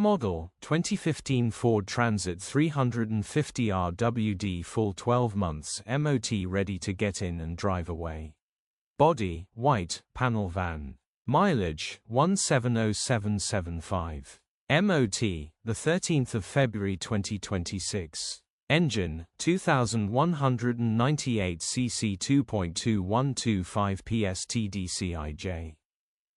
Model, 2015 Ford Transit 350R WD, full 12 months, MOT, ready to get in and drive away. Body, white, panel van. Mileage, 170775. MOT, the 13th of February 2026. Engine, 2198 cc 2.2125 PS TDCI-J.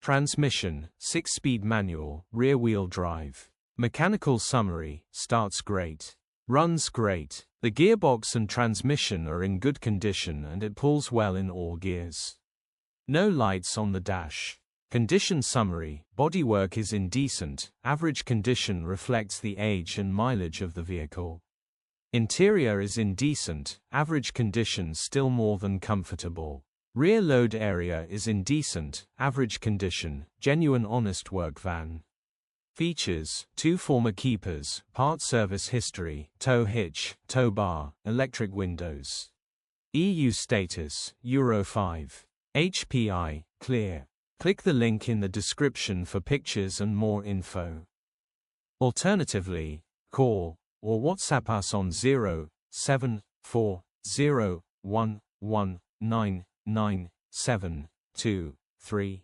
Transmission, 6-speed manual, rear-wheel drive. Mechanical summary, starts great. Runs great. The gearbox and transmission are in good condition and it pulls well in all gears. No lights on the dash. Condition summary, bodywork is in decent, average condition, reflects the age and mileage of the vehicle. Interior is in decent, average condition, still more than comfortable. Rear load area is in decent, average condition, genuine honest work van. Features, 2 former keepers, part service history, tow hitch, tow bar, electric windows. EU status, Euro 5. HPI, clear. Click the link in the description for pictures and more info. Alternatively, call or WhatsApp us on 07401199723.